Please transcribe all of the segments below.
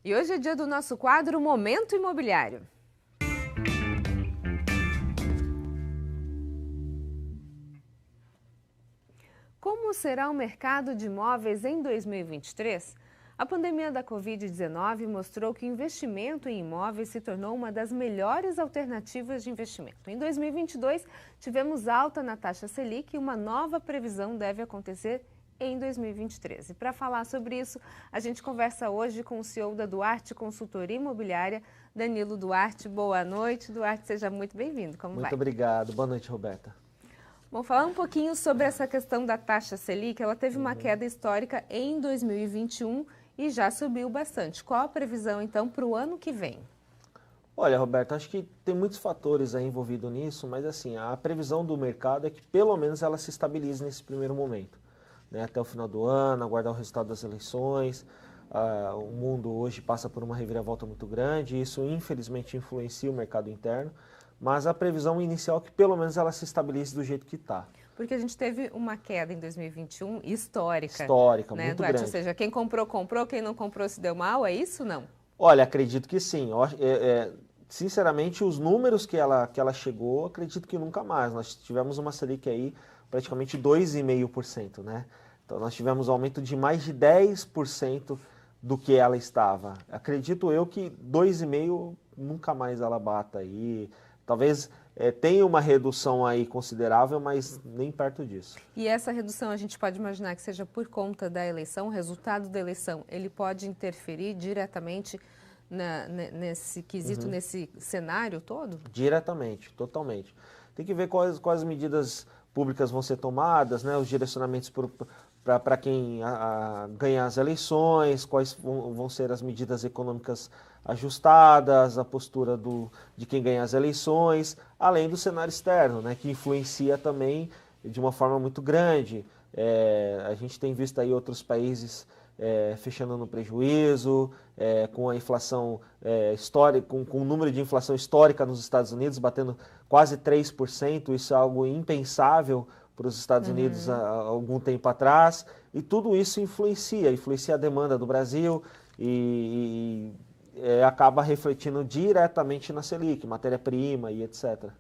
E hoje é dia do nosso quadro Momento Imobiliário. Como será o mercado de imóveis em 2023? A pandemia da Covid-19 mostrou que o investimento em imóveis se tornou uma das melhores alternativas de investimento. Em 2022, tivemos alta na taxa Selic e uma nova previsão deve acontecer em 2023. E para falar sobre isso, a gente conversa hoje com o CEO da Duarte Consultoria Imobiliária, Danilo Duarte. Boa noite, Duarte, seja muito bem-vindo. Como vai? Muito obrigado. Boa noite, Roberta. Bom, falar um pouquinho sobre essa questão da taxa Selic, ela teve uma queda histórica em 2021 e já subiu bastante. Qual a previsão, então, para o ano que vem? Olha, Roberta, acho que tem muitos fatores aí envolvidos nisso, mas assim, a previsão do mercado é que pelo menos ela se estabilize nesse primeiro momento, né? Até o final do ano, aguardar o resultado das eleições. O mundo hoje passa por uma reviravolta muito grande e isso infelizmente influencia o mercado interno, mas a previsão inicial é que pelo menos ela se estabilize do jeito que está. Porque a gente teve uma queda em 2021 histórica. Histórica, né, muito Duarte? grande. Ou seja, quem comprou, comprou, quem não comprou se deu mal, é isso ou não? Olha, acredito que sim. Sinceramente, os números que ela chegou, acredito que nunca mais. Nós tivemos uma Selic aí praticamente 2,5%, né? Então nós tivemos um aumento de mais de 10% do que ela estava. Acredito eu que 2,5% nunca mais ela bata aí. Talvez tenha uma redução aí considerável, mas nem perto disso. E essa redução a gente pode imaginar que seja por conta da eleição, o resultado da eleição, ele pode interferir diretamente nesse quesito, nesse cenário todo? Diretamente, totalmente. Tem que ver quais medidas públicas vão ser tomadas, né, os direcionamentos para quem ganhar as eleições, quais vão ser as medidas econômicas ajustadas, a postura de quem ganhar as eleições, além do cenário externo, né, que influencia também de uma forma muito grande. A gente tem visto aí outros países fechando no prejuízo, com a inflação histórica, com o número de inflação histórica nos Estados Unidos batendo quase 3%, isso é algo impensável para os Estados Unidos há algum tempo atrás, e tudo isso influencia a demanda do Brasil e acaba refletindo diretamente na Selic, matéria-prima e etc.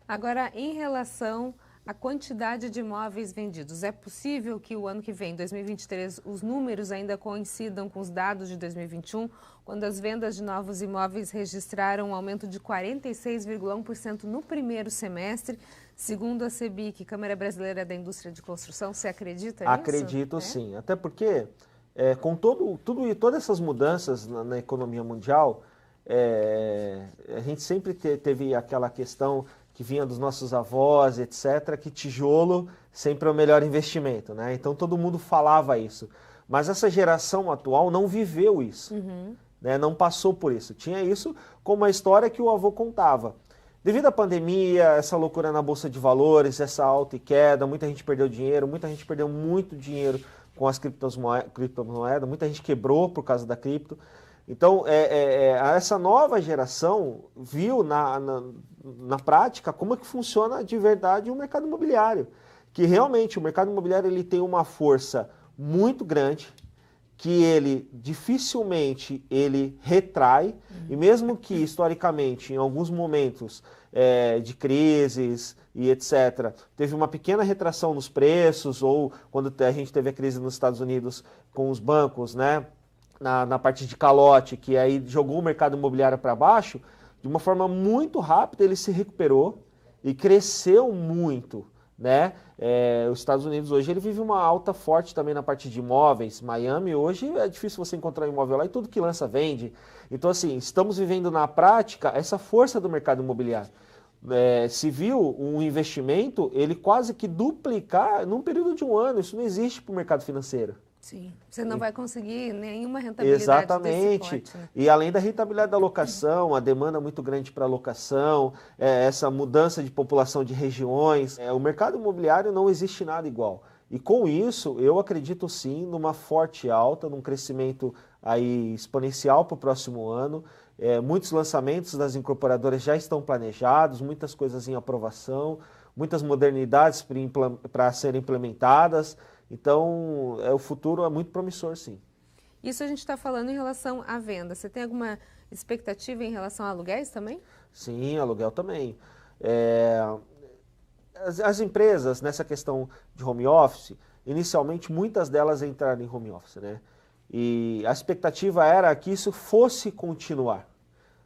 Agora, em relação à quantidade de imóveis vendidos, é possível que o ano que vem, 2023, os números ainda coincidam com os dados de 2021, quando as vendas de novos imóveis registraram um aumento de 46,1% no primeiro semestre, segundo a CBIC, Câmara Brasileira da Indústria de Construção? Você acredita nisso? Acredito sim, até porque com todas essas mudanças na economia mundial, a gente sempre teve aquela questão que vinha dos nossos avós, etc., que tijolo sempre é o melhor investimento, né? Então todo mundo falava isso. Mas essa geração atual não viveu isso, né? Não passou por isso. Tinha isso como uma história que o avô contava. Devido à pandemia, essa loucura na Bolsa de Valores, essa alta e queda, muita gente perdeu dinheiro, muita gente perdeu muito dinheiro com as criptomoedas, muita gente quebrou por causa da cripto. Então, essa nova geração viu na prática como é que funciona de verdade o mercado imobiliário. Que realmente o mercado imobiliário ele tem uma força muito grande, que ele dificilmente ele retrai, e mesmo que historicamente, em alguns momentos de crises e etc., teve uma pequena retração nos preços, ou quando a gente teve a crise nos Estados Unidos com os bancos, né? Na parte de calote, que aí jogou o mercado imobiliário para baixo, de uma forma muito rápida ele se recuperou e cresceu muito, né? Os Estados Unidos hoje ele vive uma alta forte também na parte de imóveis. Miami hoje é difícil você encontrar um imóvel lá e tudo que lança vende. Então assim, estamos vivendo na prática essa força do mercado imobiliário. Se viu um investimento, ele quase que duplicar num período de um ano. Isso não existe para o mercado financeiro. Sim, você não vai conseguir nenhuma rentabilidade Exatamente. desse porte, né? E além da rentabilidade da locação, a demanda muito grande para locação, essa mudança de população de regiões, o mercado imobiliário não existe nada igual. E com isso, eu acredito sim numa forte alta, num crescimento aí exponencial para o próximo ano. Muitos lançamentos das incorporadoras já estão planejados, muitas coisas em aprovação, muitas modernidades para serem implementadas. Então, o futuro é muito promissor, sim. Isso a gente está falando em relação à venda. Você tem alguma expectativa em relação a aluguéis também? Sim, aluguel também. As empresas, nessa questão de home office, inicialmente muitas delas entraram em home office, né? E a expectativa era que isso fosse continuar.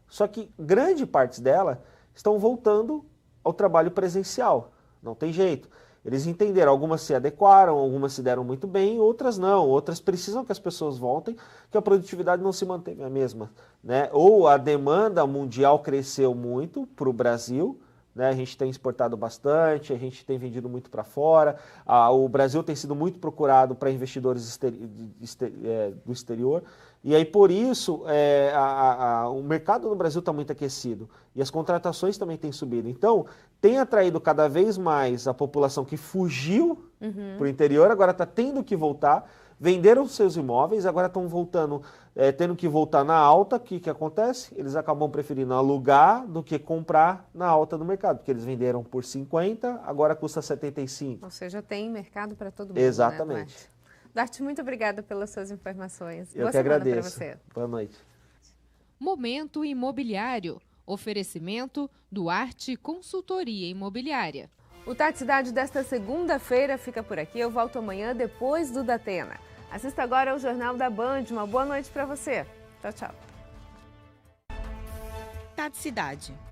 Só que grande parte delas estão voltando ao trabalho presencial. Não tem jeito. Eles entenderam, algumas se adequaram, algumas se deram muito bem, outras não. Outras precisam que as pessoas voltem, que a produtividade não se manteve a mesma, né? Ou a demanda mundial cresceu muito para o Brasil, né? A gente tem exportado bastante, a gente tem vendido muito para fora, o Brasil tem sido muito procurado para investidores do exterior, e aí por isso o mercado no Brasil está muito aquecido e as contratações também têm subido. Então, tem atraído cada vez mais a população que fugiu para o interior, agora está tendo que voltar, venderam seus imóveis, agora estão voltando, tendo que voltar na alta. O que acontece? Eles acabam preferindo alugar do que comprar na alta do mercado, porque eles venderam por 50, agora custa 75. Ou seja, tem mercado para todo mundo. Exatamente. Né, Duarte, muito obrigada pelas suas informações. Eu que agradeço. Boa noite. Momento Imobiliário. Oferecimento Duarte Consultoria Imobiliária. O Tarde Cidade desta segunda-feira fica por aqui. Eu volto amanhã depois do Datena. Assista agora ao Jornal da Band. Uma boa noite para você. Tchau, tchau. Tarde Cidade.